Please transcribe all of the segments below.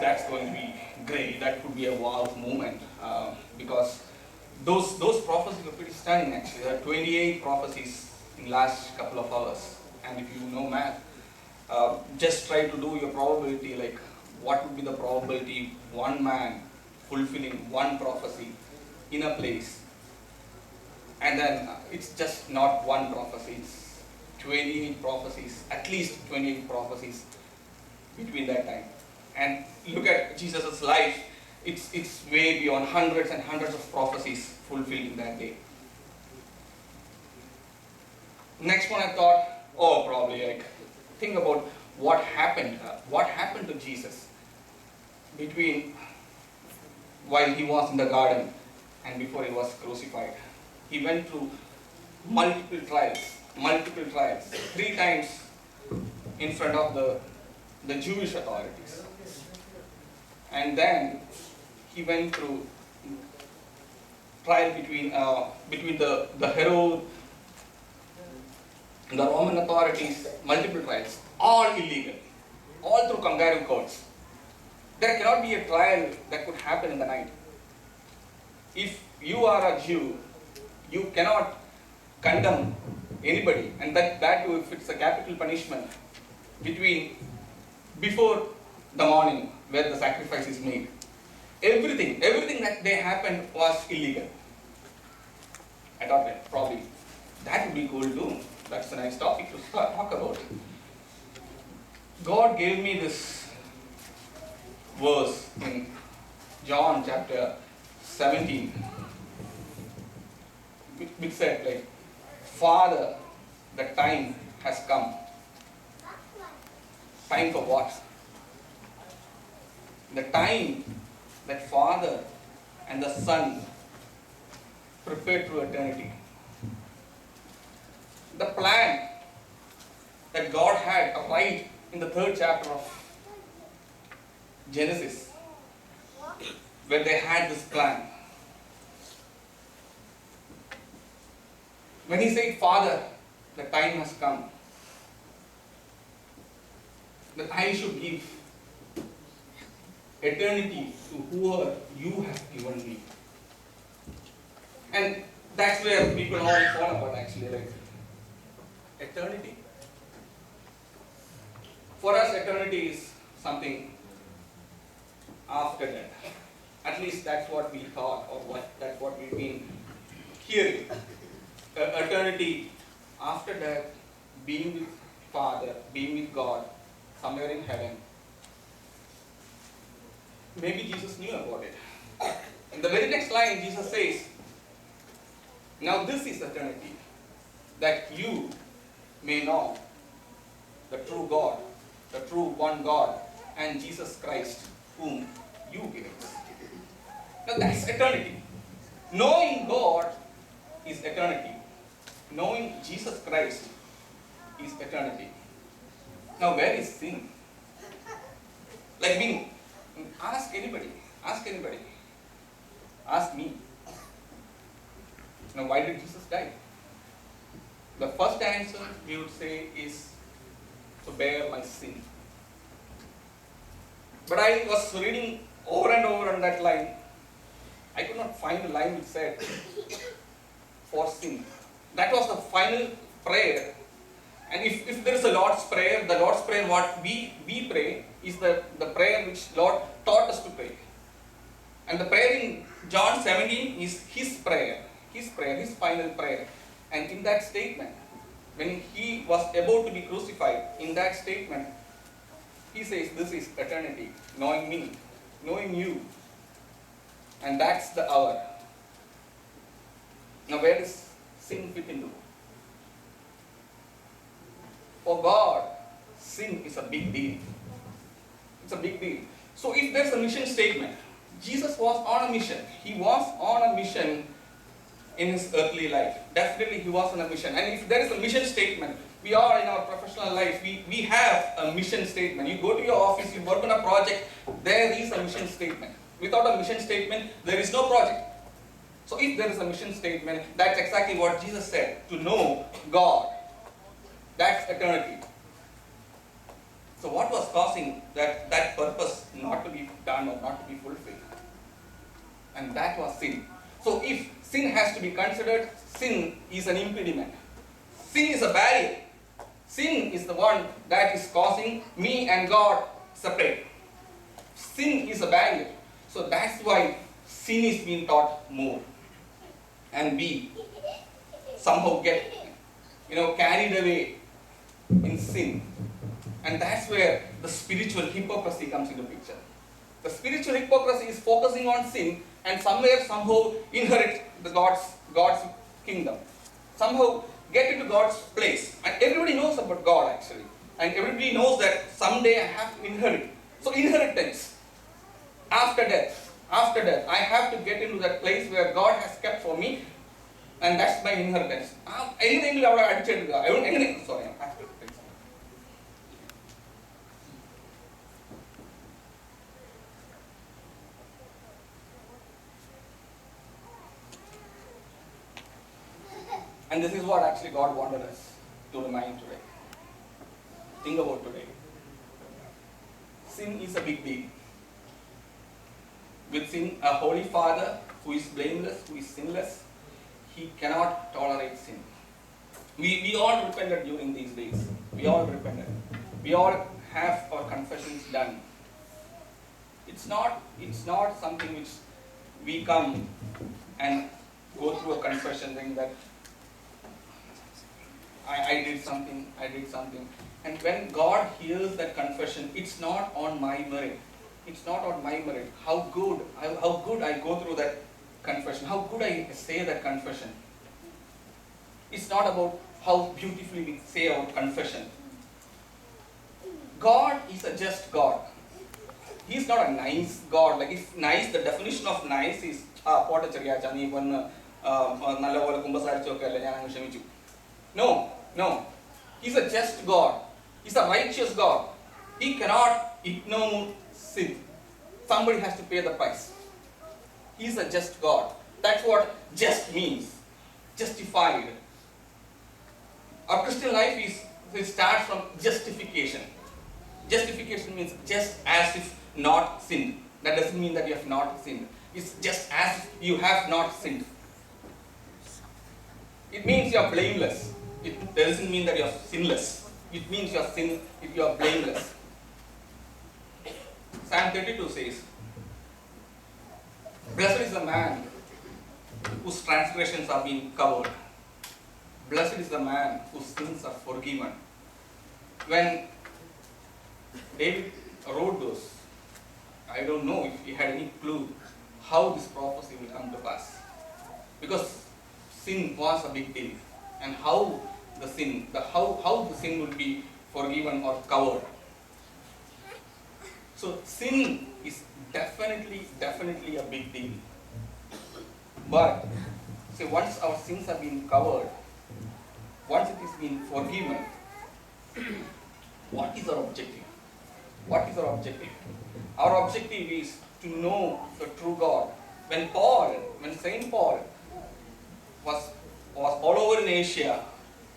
that's going to be great. That could be a wow moment because those prophecies were pretty stunning actually. There are 28 prophecies in last couple of hours, and if you know math, just try to do your probability, like what would be the probability one man fulfilling one prophecy in a place, and then it's just not one prophecy, it's 28 prophecies, at least 28 prophecies between that time. And look at Jesus' life, it's way beyond hundreds and hundreds of prophecies fulfilled in that day. Next one I thought, probably like, think about what happened to Jesus between while he was in the garden and before he was crucified. He went through multiple trials, 3 times in front of the Jewish authorities. And then he went through trial between the Herod, the Roman authorities, multiple trials, all illegal, all through concurrent courts. There cannot be a trial that could happen in the night. If you are a Jew, you cannot condemn anybody, and that too if it's a capital punishment before the morning where the sacrifice is made. Everything that day happened was illegal. I thought that probably that would be cool too. That's a nice topic to talk about. God gave me this verse in John chapter 17, which said like, Father, the time has come. Time for what? The time that Father and the Son prepared through eternity. The plan that God had right in the 3rd chapter of Genesis, where they had this plan. When he said, Father, the time has come, that I should give eternity to whoever you have given me. And that's where people all fall apart actually, like eternity. For us, eternity is something after death. At least that's what we thought, or that's what we've been hearing. Eternity after death, being with Father, being with God, somewhere in heaven. Maybe Jesus knew about it. In the very next line, Jesus says, now this is eternity, that you may know the true God, the true one God, and Jesus Christ, whom you gave us. Now that's eternity. Knowing God is eternity. Knowing Jesus Christ is eternity. Now where is sin? Like me, ask anybody. Ask me. Now why did Jesus die? The first answer we would say is to bear my sin. But I was reading over and over on that line. I could not find a line which said for sin. That was the final prayer. And if there is a Lord's Prayer, the Lord's Prayer what we pray is the prayer which Lord taught us to pray. And the prayer in John 17 is His prayer, His final prayer. And in that statement, when He was about to be crucified, in that statement, He says, this is eternity, knowing me, knowing you. And that's the hour. Now where does sin fit into? For God, sin is a big deal. It's a big deal. So if there's a mission statement, Jesus was on a mission. He was on a mission in His earthly life. Definitely He was on a mission. And if there is a mission statement, we are in our professional life, we have a mission statement. You go to your office, you work on a project, there is a mission statement. Without a mission statement, there is no project. So if there is a mission statement, that's exactly what Jesus said, to know God. That's eternity. So what was causing that purpose not to be and that was sin. So if sin has to be considered, sin is an impediment. Sin is a barrier. Sin is the one that is causing me and God separate. Sin is a barrier. So that's why sin is being taught more. And we somehow get carried away in sin. And that's where the spiritual hypocrisy comes into picture. The spiritual hypocrisy is focusing on sin and somehow inherit the God's kingdom. Somehow get into God's place. And everybody knows about God actually. And everybody knows that someday I have to inherit. So inheritance. After death, I have to get into that place where God has kept for me. And that's my inheritance. Anything I have to sorry. And this is what actually God wanted us to remind today. Think about today. Sin is a big deal. With sin, a holy Father who is blameless, who is sinless, He cannot tolerate sin. We all repented during these days. We all repented. We all have our confessions done. It's not something which we come and go through a confession thing that I did something. And when God hears that confession, it's not on my merit. It's not on my merit. How good I go through that confession. How good I say that confession. It's not about how beautifully we say our confession. God is a just God. He's not a nice God. Like if nice, the definition of nice is No. He's a just God. He's a righteous God. He cannot ignore sin. Somebody has to pay the price. He's a just God. That's what just means. Justified. Our Christian life starts from justification. Justification means just as if not sinned. That doesn't mean that you have not sinned. It's just as if you have not sinned. It means you are blameless. It doesn't mean that you are sinless. It means you are blameless. Psalm 32 says, "Blessed is the man whose transgressions are being covered. Blessed is the man whose sins are forgiven." When David wrote those, I don't know if he had any clue how this prophecy will come to pass. Because sin was a big deal. And how the sin will be forgiven or covered. So sin is definitely a big deal. But see, once our sins have been covered, once it is been forgiven, what is our objective? Our objective is to know the true God. When St. Paul was all over in Asia,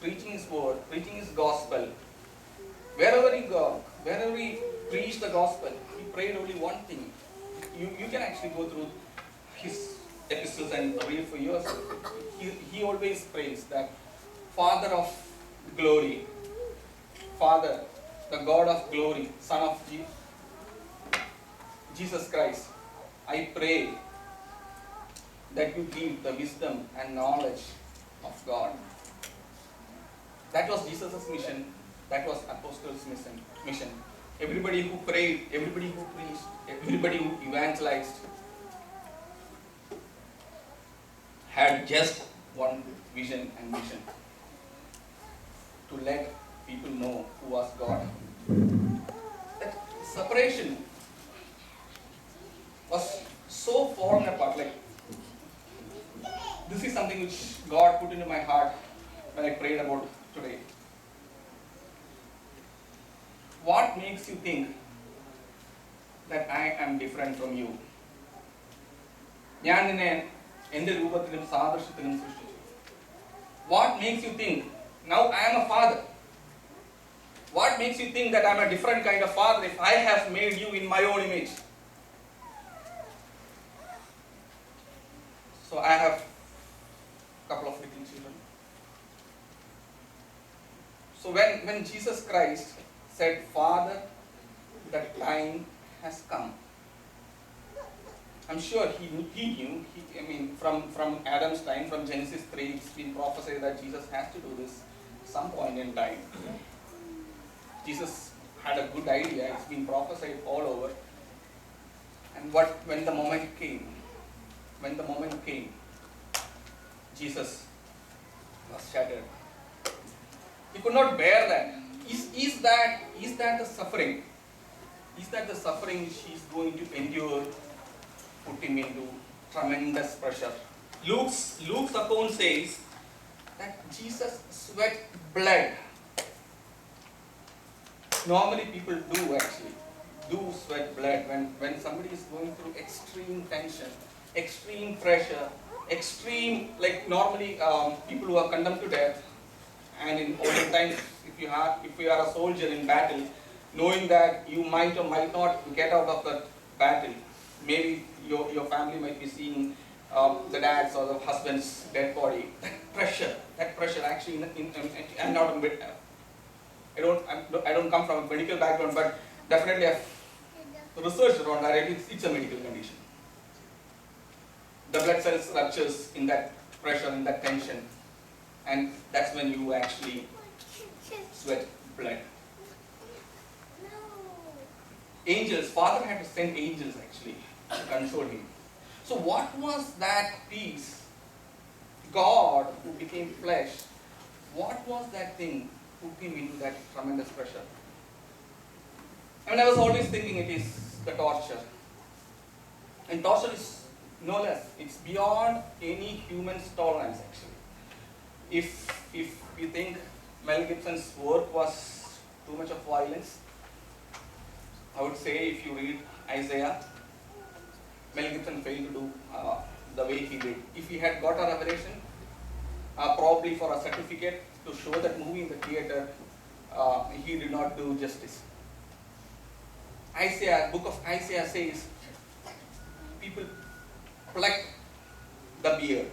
preaching his word, preaching his gospel, wherever he preached the gospel, he prayed only one thing. You can actually go through his epistles and read for yourself. He always prays that Father of glory, Father, the God of glory, Son of Jesus Christ, I pray that you give the wisdom and knowledge of God. That was Jesus' mission. That was Apostles' mission. Everybody who prayed, everybody who preached, everybody who evangelized had just one vision and mission: to let people know who was God. That separation was so fallen apart. Like, this is something which God put into my heart when I prayed about today. What makes you think that I am different from you? What makes you think now I am a father? What makes you think that I am a different kind of father if I have made you in my own image? So I have a couple of little children. So when Jesus Christ said, Father, the time has come. I'm sure he knew, from Adam's time, from Genesis 3, it's been prophesied that Jesus has to do this some point in time. Jesus had a good idea, it's been prophesied all over. And when the moment came, Jesus was shattered. He could not bear that. Is that the suffering? Is that the suffering which he is going to endure put him into tremendous pressure? Luke's account says that Jesus sweat blood. Normally people do sweat blood when somebody is going through extreme tension, extreme pressure, extreme, like normally people who are condemned to death, and in olden times, if you are a soldier in battle, knowing that you might or might not get out of that battle, maybe your family might be seeing the dad's or the husband's dead body. That pressure actually, I'm not a bit, I don't come from a medical background, but definitely I've researched around that. It's a medical condition. The blood cells ruptures in that pressure, in that tension, and that's when you actually sweat blood. Angels, Father had to send angels actually to console him. So what was that peace? God who became flesh, what was that thing put him into that tremendous pressure? I was always thinking it is the torture. And torture is no less. It's beyond any human's tolerance actually. If you think Mel Gibson's work was too much of violence, I would say if you read Isaiah, Mel Gibson failed to do the way he did. If he had got a revelation, probably for a certificate to show that movie in the theater, he did not do justice. Book of Isaiah says, people plucked the beard.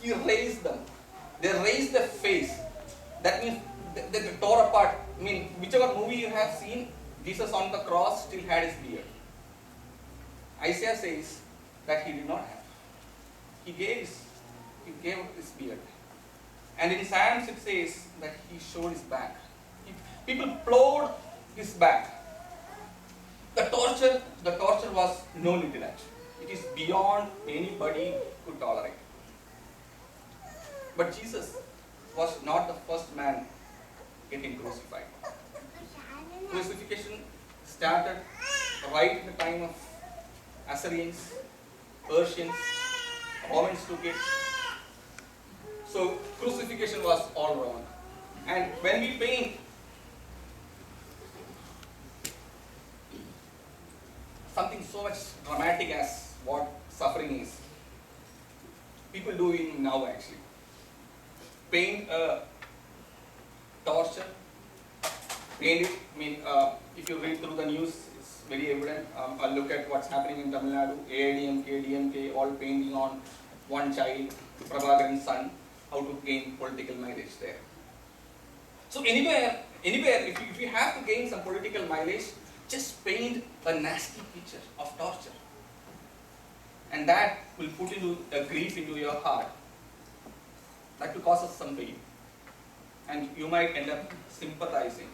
He raised them. They raised their face. That means they tore apart. Whichever movie you have seen, Jesus on the cross still had his beard. Isaiah says that he did not have. He gave his beard. And in Psalms it says that he showed his back. People plowed his back. The torture was no little actually. It is beyond anybody could tolerate. But Jesus was not the first man getting crucified. Crucifixion started right in the time of Assyrians, Persians, Romans took it. So crucifixion was all wrong. And when we paint something so much dramatic as what suffering is, people do it now actually. Paint torture, paint it, if you read through the news, it's very evident. Look at what's happening in Tamil Nadu, AIDMK, DMK, all painting on one child, Prabhakaran's son, how to gain political mileage there. So anywhere, if you have to gain some political mileage, just paint a nasty picture of torture. And that will put into a grief into your heart. That will cause us some pain. And you might end up sympathizing.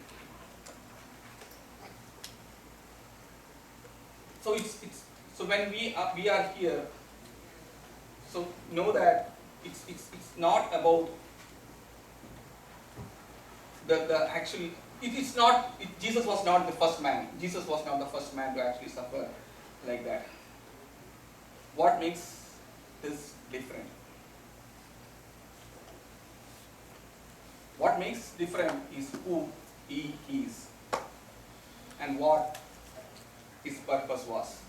So so when we are here, so know that it's not about the actually. Jesus was not the first man. Jesus was not the first man to actually suffer like that. What makes this different? What makes different is who he is and what his purpose was.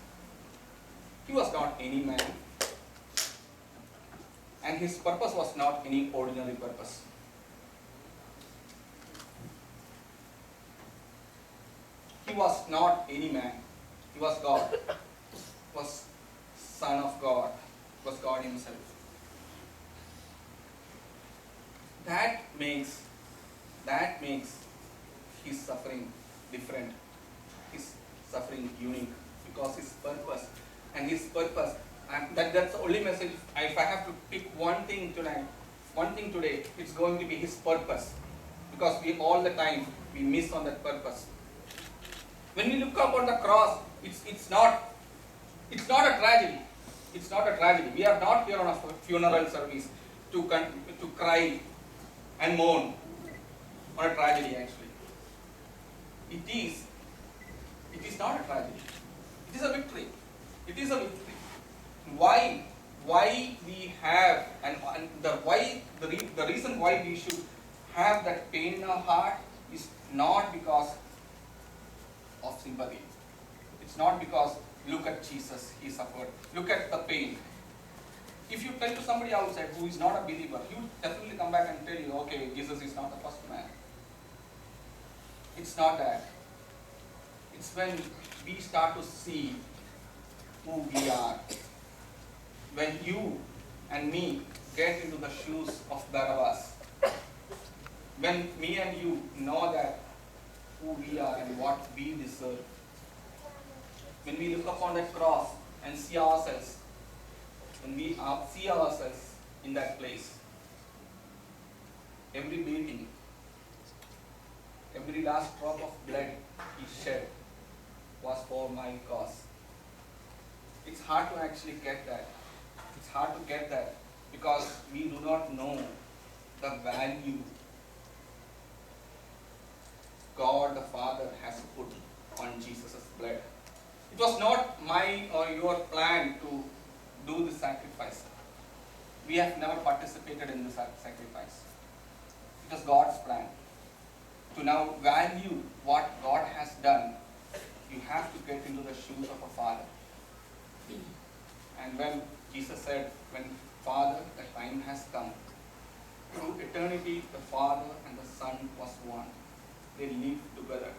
He was not any man, and his purpose was not any ordinary purpose. He was not any man. He was God. He was Son of God. was God himself. That makes his suffering different, his suffering unique, because his purpose, and that's the only message. If I have to pick one thing today, it's going to be his purpose, because we all the time we miss on that purpose. When we look up on the cross, it's not a tragedy. It's not a tragedy. We are not here on a funeral service to cry and mourn on a tragedy. Actually, it is not a tragedy. It is a victory. It is a victory. Why we have the reason why we should have that pain in our heart is not because of sympathy. It's not because look at Jesus, he suffered. Look at the pain. If you tell to somebody outside who is not a believer, he would definitely come back and tell you, okay, Jesus is not the first man. It's not that. It's when we start to see who we are. When you and me get into the shoes of Barabbas. When me and you know that who we are and what we deserve. When we look upon that cross and see ourselves, when we see ourselves in that place, every beating, every last drop of blood he shed was for my cause. It's hard to actually get that. It's hard to get that because we do not know the value God the Father has put on Jesus' blood. It was not my or your plan to do this sacrifice. We have never participated in this sacrifice. It was God's plan. To now value what God has done, you have to get into the shoes of a father. And when Jesus said, when Father, the time has come, through eternity the Father and the Son was one. They lived together.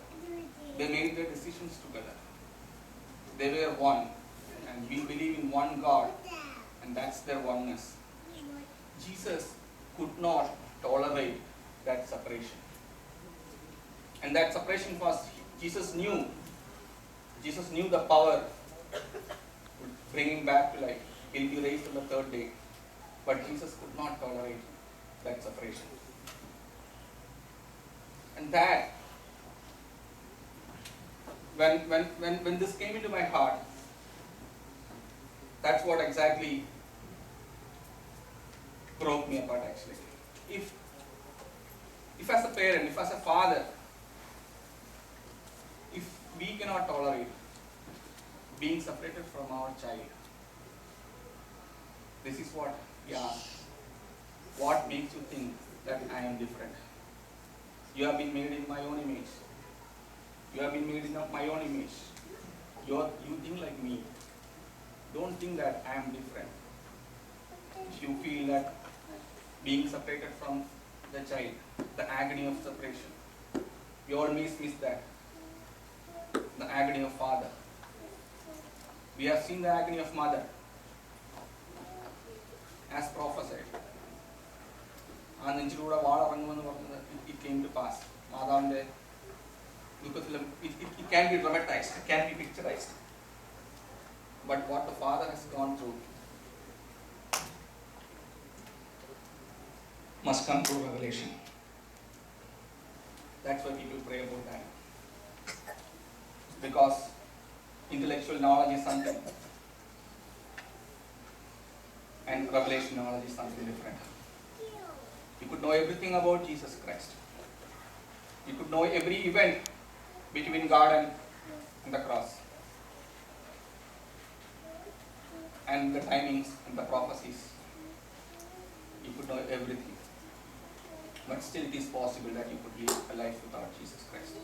They made their decisions together. They were one. And we believe in one God. And that's their oneness. Jesus could not tolerate that separation. And that separation was, Jesus knew the power would bring him back to life. He'll be raised on the third day. But Jesus could not tolerate that separation. And that, when this came into my heart, that's what exactly broke me apart actually. If as a parent, if as a father, if we cannot tolerate being separated from our child, this is what we ask. What makes you think that I am different? You have been made in my own image. You have been made in my own image. You think like me. Don't think that I am different. If you feel that being separated from the child, the agony of separation, we always miss that. The agony of father. We have seen the agony of mother as prophesied. It came to pass. It can be dramatized, it can be picturized. But what the Father has gone through must come through revelation. That's why people pray about that. Because intellectual knowledge is something and revelation knowledge is something different. You could know everything about Jesus Christ. You could know every event between God and the cross. And the timings and the prophecies. You could know everything. But still it is possible that you could live a life without Jesus Christ.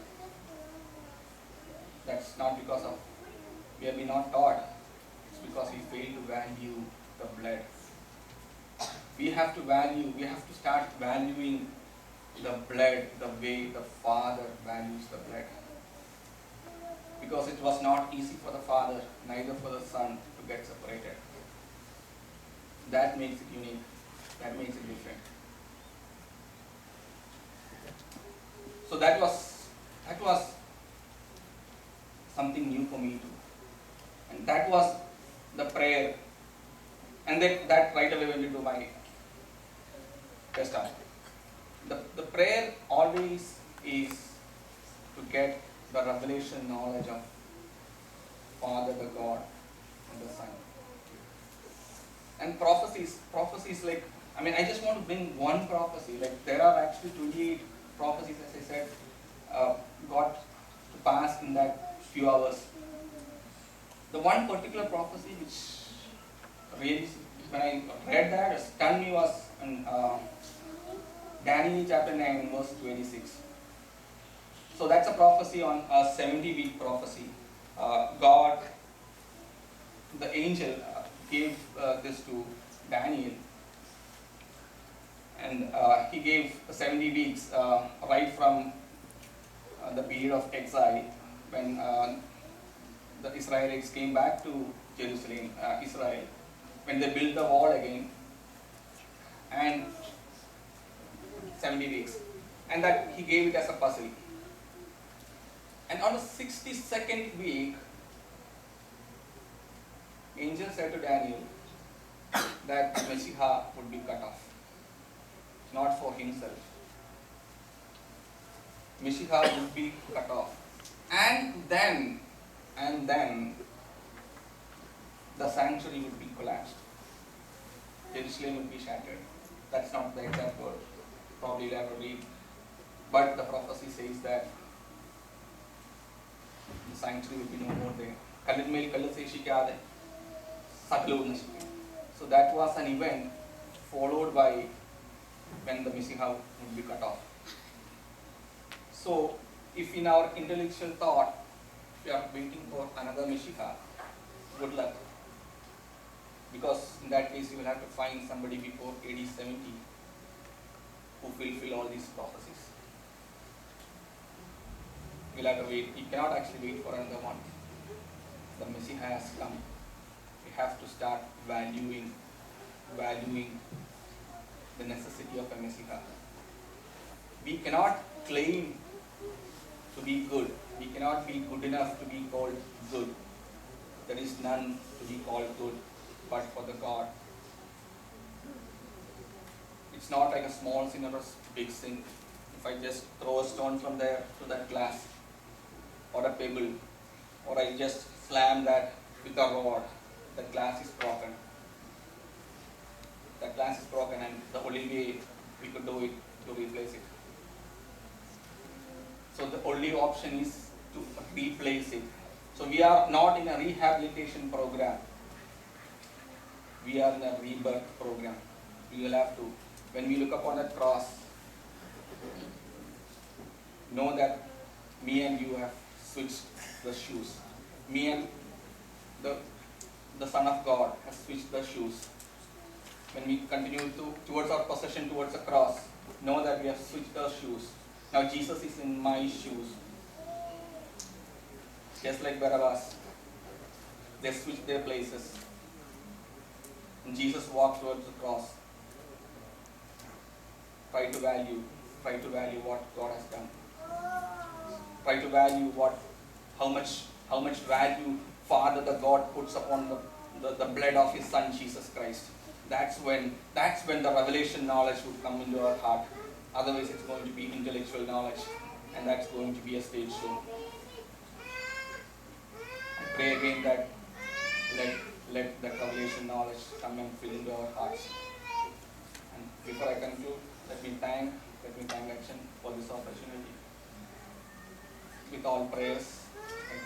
That's not because of we have been not taught. It's because we fail to value the blood. We have to start valuing the blood the way the Father values the blood. Because it was not easy for the Father, neither for the Son to get separated. That makes it unique. That makes it different. So that was something new for me too. And that was the prayer. And that right away went into my testament. The prayer always is to get the revelation knowledge of Father, the God, and the Son. And prophecies like, I just want to bring one prophecy. Like, there are actually 28 prophecies, as I said, got to pass in that few hours. The one particular prophecy which really, when I read that, it stunned me was in Daniel chapter 9, verse 26. So that's a prophecy on a 70-week prophecy. God, the angel, gave this to Daniel, and he gave 70 weeks right from the period of exile when the Israelites came back to Jerusalem, Israel, when they built the wall again, and 70 weeks, and that he gave it as a puzzle. And on the 62nd week, angel said to Daniel that Messiah would be cut off, not for himself. Messiah would be cut off, and then the sanctuary would be collapsed. Jerusalem would be shattered. That's not the exact word. Probably you'll have to read. But the prophecy says that the sanctuary will be no more there. So that was an event followed by when the Messiah would be cut off. So if in our intellectual thought we are waiting for another Messiah, good luck. Because in that case you will have to find somebody before AD 70 who fulfill all these prophecies. We'll have to wait. We cannot actually wait for another one. The Messiah has come. We have to start valuing the necessity of a Messiah. We cannot claim to be good. We cannot be good enough to be called good. There is none to be called good but for the God. It's not like a small sin or a big sin. If I just throw a stone from there to that glass, or a pebble, or I just slam that with a rod, the glass is broken. The glass is broken, and the only way we could do it to replace it. So the only option is to replace it. So we are not in a rehabilitation program. We are in a rebirth program. We will have to, when we look upon that cross, know that me and you have switched the shoes. Me and the Son of God has switched the shoes. When we continue towards our possession, towards the cross, know that we have switched our shoes. Now Jesus is in my shoes. Just like Barabbas, they switched their places. And Jesus walked towards the cross. Try to value what God has done. Try to value how much value Father the God puts upon the blood of His Son Jesus Christ. That's when the revelation knowledge would come into our heart. Otherwise it's going to be intellectual knowledge, and that's going to be a stage show. I pray again that let that revelation knowledge come and fill into our hearts. And before I conclude, let me thank Action for this opportunity. With all prayers, I